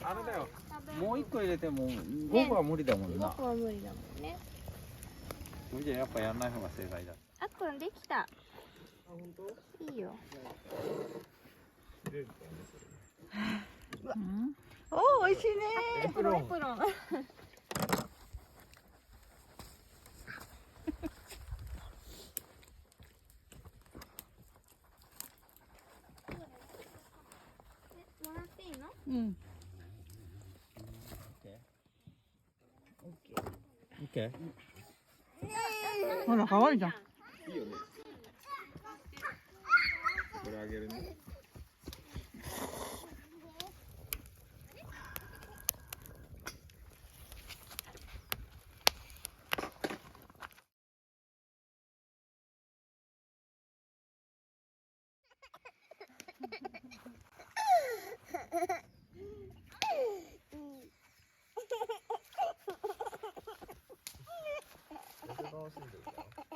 あれだよ。もう一個入れても5個は無理だもんな。5個は無理だもんね。それじゃやっぱやんない方が正解だ。あっくんできた。あ、本当？いいよ。おお、美味しいね。エプロンエプロン。もらっていいの？うん。オッケー。ほら、可愛いじゃん。いいよね。これあげるね。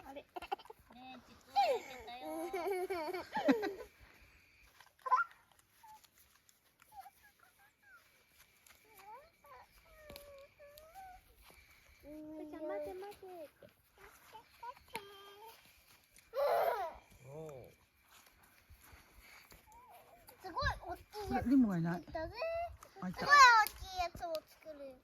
あれ。ねえ、ちくわ焼けたよ。じゃあ待て待てって。すごい大きいやつリムがいない。だぜ。あ、いたすごい。大きいやつを作る。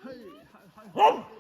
はいはいはい。